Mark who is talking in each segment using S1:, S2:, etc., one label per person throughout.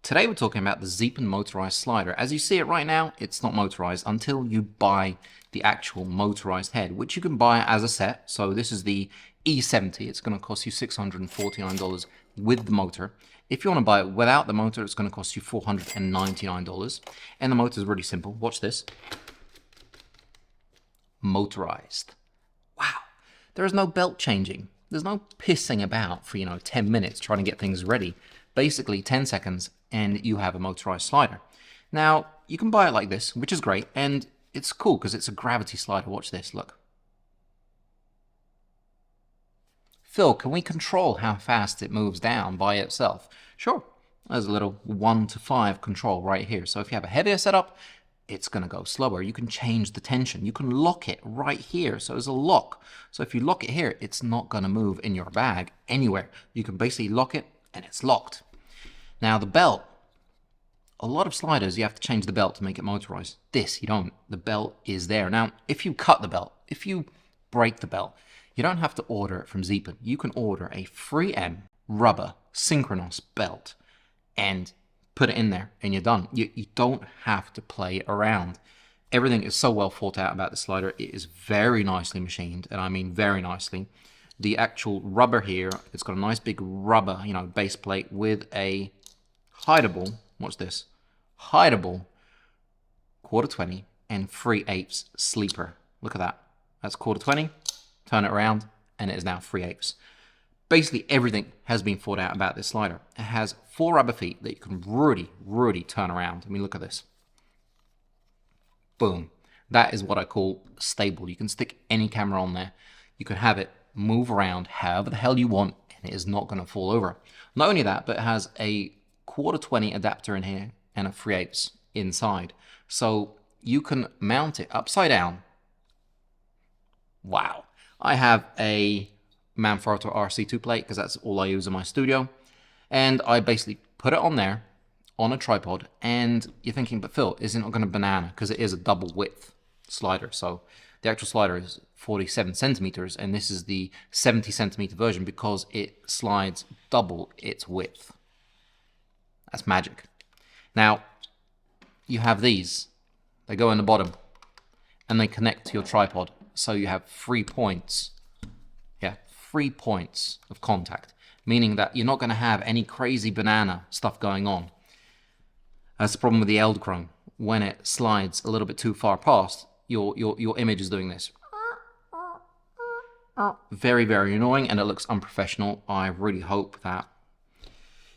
S1: Today we're talking about the Zeapon Motorized Slider. As you see it right now, it's not motorized until you buy the actual motorized head, which you can buy as a set. So this is the E70. It's going to cost you $649 with the motor. If you want to buy it without the motor, it's going to cost you $499. And the motor is really simple. Watch this. Motorized. Wow. There is no belt changing. There's no pissing about for, 10 minutes trying to get things ready. Basically 10 seconds and you have a motorized slider. Now, you can buy it like this, which is great, and it's cool because it's a gravity slider. Watch this, look. Phil, can we control how fast it moves down by itself? Sure. There's a little 1 to 5 control right here. So if you have a heavier setup, it's going to go slower. You can change the tension. You can lock it right here. So there's a lock. So if you lock it here, it's not going to move in your bag anywhere. You can basically lock it and it's locked. Now the belt, a lot of sliders, you have to change the belt to make it motorized. This, you don't. The belt is there. Now, if you cut the belt, if you break the belt, you don't have to order it from Zeapon. You can order a 3M rubber synchronous belt and put it in there and you're done. You don't have to play around. Everything is so well thought out about the slider. It is very nicely machined, and I mean very nicely. The actual rubber here, it's got a nice big rubber, base plate with a hideable, what's this? Hideable quarter 20 and 3/8 sleeper. Look at that. That's quarter 20, turn it around, and it is now 3/8. Basically everything has been thought out about this slider. It has 4 rubber feet that you can really turn around. I mean, look at this. Boom. That is what I call stable. You can stick any camera on there. You can have it move around however the hell you want, and it is not going to fall over. Not only that, but it has a quarter 20 adapter in here and a 3/8 inside. So you can mount it upside down. Wow. I have a Manfrotto RC2 plate because that's all I use in my studio. And I basically put it on there on a tripod, and you're thinking, but Phil, isn't it going to banana? Because it is a double width slider. So the actual slider is 47 centimeters, and this is the 70 centimeter version because it slides double its width. That's magic. Now, you have these. They go in the bottom, and they connect to your tripod. So you have 3 points. Yeah, 3 points of contact, meaning that you're not going to have any crazy banana stuff going on. That's the problem with the Eldrome. When it slides a little bit too far past, your image is doing this. Very annoying, and it looks unprofessional. I really hope that,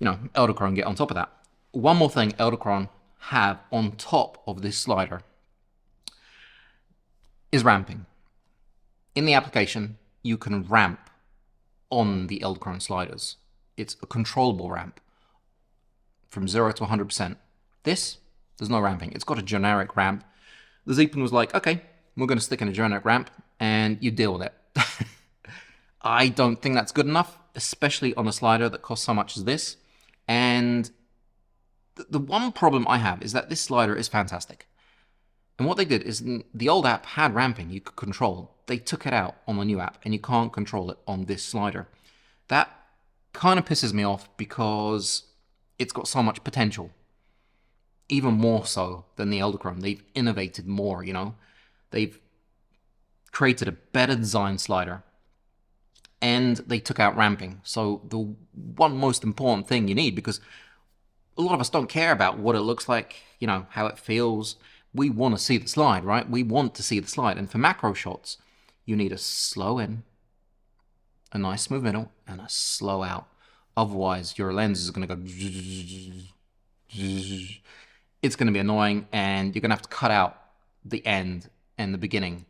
S1: Eldrome get on top of that. One more thing Eldrome have on top of this slider is ramping. In the application, you can ramp on the Eldrome sliders. It's a controllable ramp from 0 to 100%. This, there's no ramping. It's got a generic ramp. The Zeapon was like, okay, we're going to stick in a generic ramp, and you deal with it. I don't think that's good enough, especially on a slider that costs so much as this. And the one problem I have is that this slider is fantastic. And what they did is the old app had ramping you could control. They took it out on the new app, and you can't control it on this slider. That kind of pisses me off because it's got so much potential. Even more so than the Eldrome. They've innovated more, They've created a better design slider, and they took out ramping. So the one most important thing you need, because a lot of us don't care about what it looks like, how it feels. We want to see the slide, right? We want to see the slide. And for macro shots, you need a slow in, a nice smooth middle, and a slow out. Otherwise, your lens is going to go... It's going to be annoying, and you're going to have to cut out the end and the beginning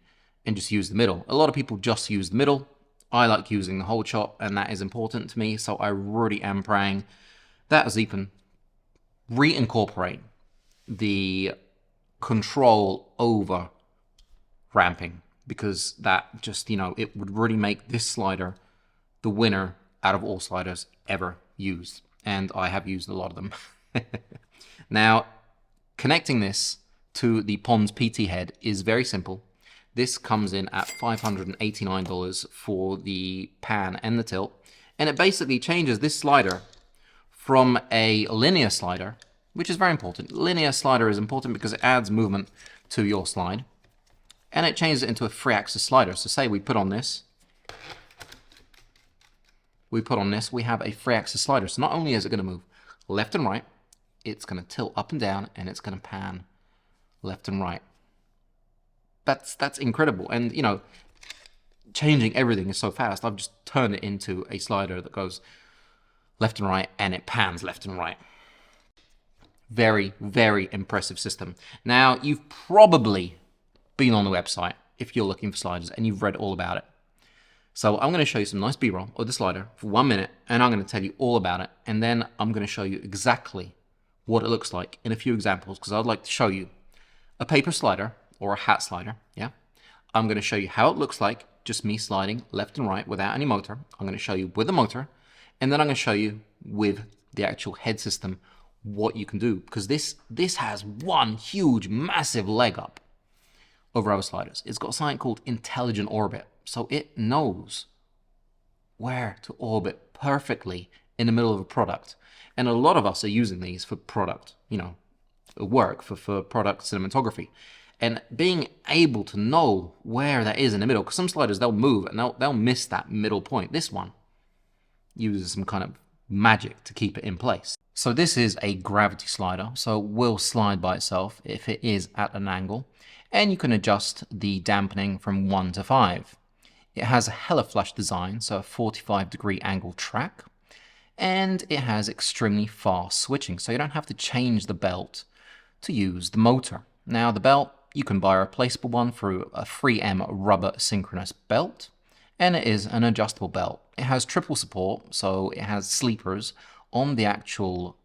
S1: and just use the middle. A lot of people just use the middle. I like using the whole shot, and that is important to me, so I really am praying that Zeapon reincorporate the control over ramping, because that just, it would really make this slider the winner out of all sliders ever used, and I have used a lot of them. Now, connecting this to the Pons PT head is very simple. This comes in at $589 for the pan and the tilt, and it basically changes this slider from a linear slider, which is very important. Linear slider is important because it adds movement to your slide, and it changes it into a 3-axis slider. So say we put on this, we have a 3-axis slider. So not only is it going to move left and right, it's going to tilt up and down, and it's going to pan left and right. That's incredible. And, you know, changing everything is so fast. I've just turned it into a slider that goes left and right, and it pans left and right. Very, very impressive system. Now, you've probably been on the website if you're looking for sliders, and you've read all about it. So I'm going to show you some nice B-roll of the slider for 1 minute, and I'm going to tell you all about it, and then I'm going to show you exactly what it looks like in a few examples, because I'd like to show you a paper slider or a hat slider. Yeah, I'm going to show you how it looks like, just me sliding left and right without any motor. I'm going to show you with a motor, and then I'm going to show you with the actual head system what you can do, because this has one huge, massive leg up over other sliders. It's got something called intelligent orbit, so it knows where to orbit perfectly in the middle of a product. And a lot of us are using these for product, you know, work, for product cinematography. And being able to know where that is in the middle, because some sliders, they'll move and they'll miss that middle point. This one uses some kind of magic to keep it in place. So this is a gravity slider, so it will slide by itself if it is at an angle. And you can adjust the dampening from 1 to 5. It has a hella flush design, so a 45-degree angle track. And it has extremely fast switching, so you don't have to change the belt to use the motor. Now the belt, you can buy a replaceable one through a 3M rubber synchronous belt, and it is an adjustable belt. It has triple support, so it has sleepers on the actual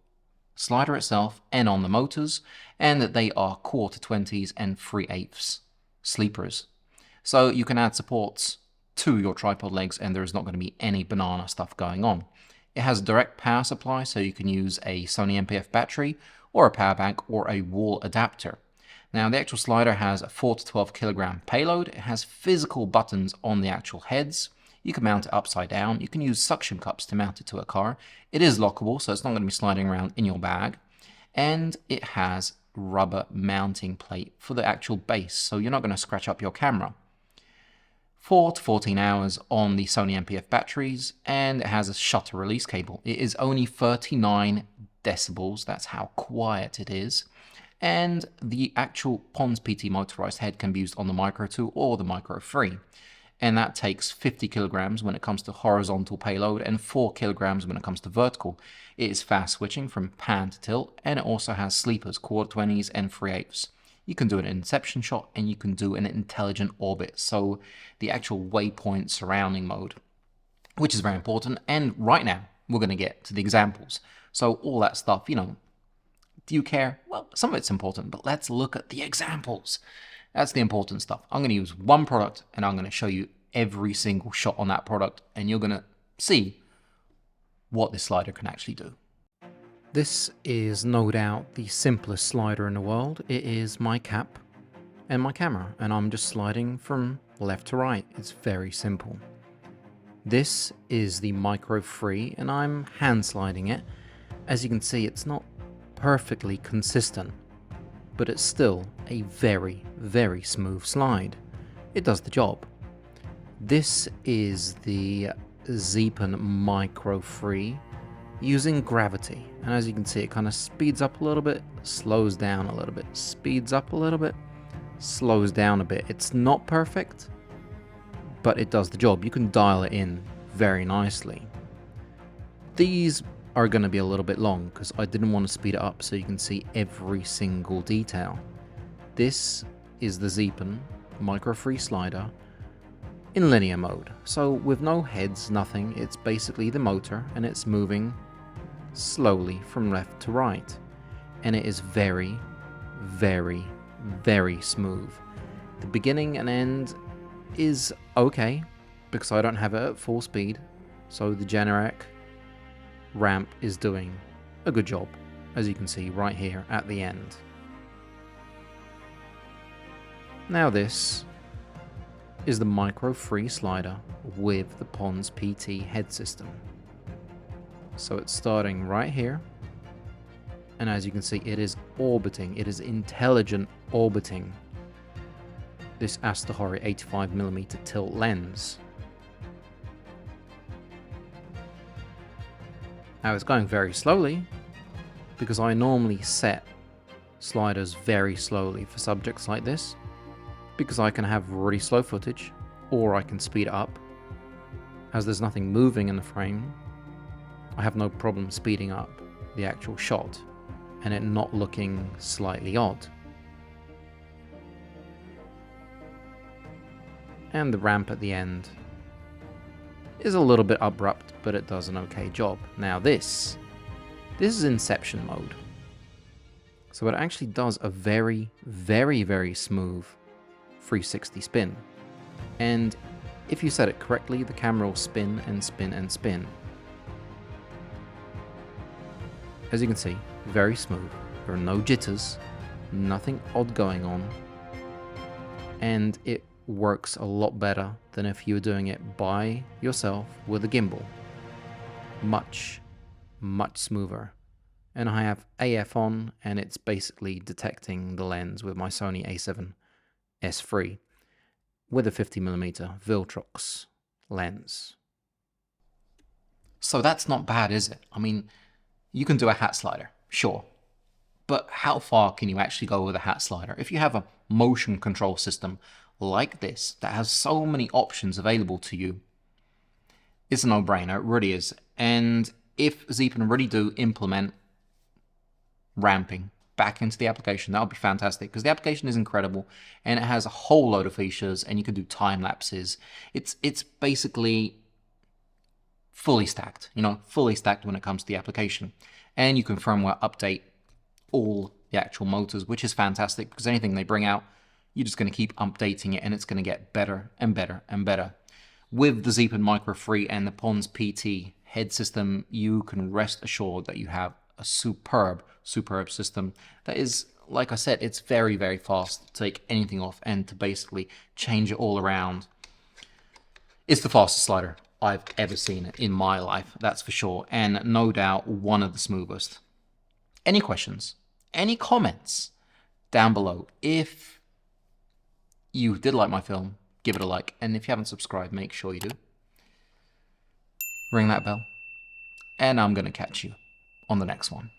S1: slider itself and on the motors, and that they are 1/4-20s and 3/8 sleepers. So you can add supports to your tripod legs, and there is not going to be any banana stuff going on. It has a direct power supply, so you can use a Sony MPF battery or a power bank or a wall adapter. Now the actual slider has a 4 to 12 kilogram payload. It has physical buttons on the actual heads. You can mount it upside down. You can use suction cups to mount it to a car. It is lockable, so it's not going to be sliding around in your bag. And it has rubber mounting plate for the actual base, so you're not going to scratch up your camera. 4 to 14 hours on the Sony MPF batteries, and it has a shutter release cable. It is only 39 decibels, that's how quiet it is. And the actual Pons PT motorized head can be used on the Micro 2 or the Micro 3. And that takes 50 kilograms when it comes to horizontal payload and 4 kilograms when it comes to vertical. It is fast switching from pan to tilt, and it also has sleepers, 1/4-20s and 3/8. You can do an inception shot, and you can do an intelligent orbit, so the actual waypoint surrounding mode, which is very important. And right now, we're going to get to the examples. So all that stuff, you know, do you care? Well, some of it's important, but let's look at the examples. That's the important stuff. I'm going to use one product, and I'm going to show you every single shot on that product, and you're going to see what this slider can actually do. This is no doubt the simplest slider in the world. It is my cap and my camera, and I'm just sliding from left to right. It's very simple. This is the Micro 3, and I'm hand sliding it. As you can see, it's not perfectly consistent, but it's still a very, very smooth slide. It does the job. This is the Zeapon Micro 3 using gravity, and as you can see, it kind of speeds up a little bit, slows down a little bit, speeds up a little bit, slows down a bit. It's not perfect, but it does the job. You can dial it in very nicely. These are going to be a little bit long because I didn't want to speed it up so you can see every single detail. This is the Zeapon Micro 3 slider in linear mode, so with no heads, nothing. It's basically the motor, and it's moving slowly from left to right, and it is very, very, very smooth. The beginning and end is okay because I don't have it at full speed, so the generic ramp is doing a good job, as you can see right here at the end. Now this is the Micro 3 slider with the Pons PT head system. So it's starting right here. And as you can see, it is orbiting. It is intelligent orbiting this Astahori 85mm tilt lens. Now it's going very slowly because I normally set sliders very slowly for subjects like this, because I can have really slow footage or I can speed it up. As there's nothing moving in the frame, I have no problem speeding up the actual shot and it not looking slightly odd. And the ramp at the end is a little bit abrupt, but it does an okay job. Now this is Inception mode. So it actually does a very, very, very smooth 360 spin. And if you set it correctly, the camera will spin and spin and spin. As you can see, very smooth. There are no jitters, nothing odd going on. And it works a lot better than if you were doing it by yourself with a gimbal. Much, much smoother. And I have AF on, and it's basically detecting the lens with my Sony a7 S3 with a 50mm Viltrox lens. So that's not bad, is it? I mean, you can do a hat slider, sure. But how far can you actually go with a hat slider? If you have a motion control system like this that has so many options available to you, it's a no-brainer, it really is. And if Zeapon really do implement ramping back into the application, that would be fantastic, because the application is incredible and it has a whole load of features, and you can do time lapses. It's basically fully stacked, fully stacked when it comes to the application. And you can firmware update all the actual motors, which is fantastic, because anything they bring out, you're just going to keep updating it and it's going to get better and better and better. With the Zeapon Micro 3 and the Pons PT head system, you can rest assured that you have a superb system that is, like I said, it's very, very fast to take anything off and to basically change it all around. It's the fastest slider I've ever seen in my life, that's for sure, and no doubt one of the smoothest. Any questions? Any comments down below? If you did like my film, give it a like, and if you haven't subscribed, make sure you do. Ring that bell, and I'm going to catch you on the next one.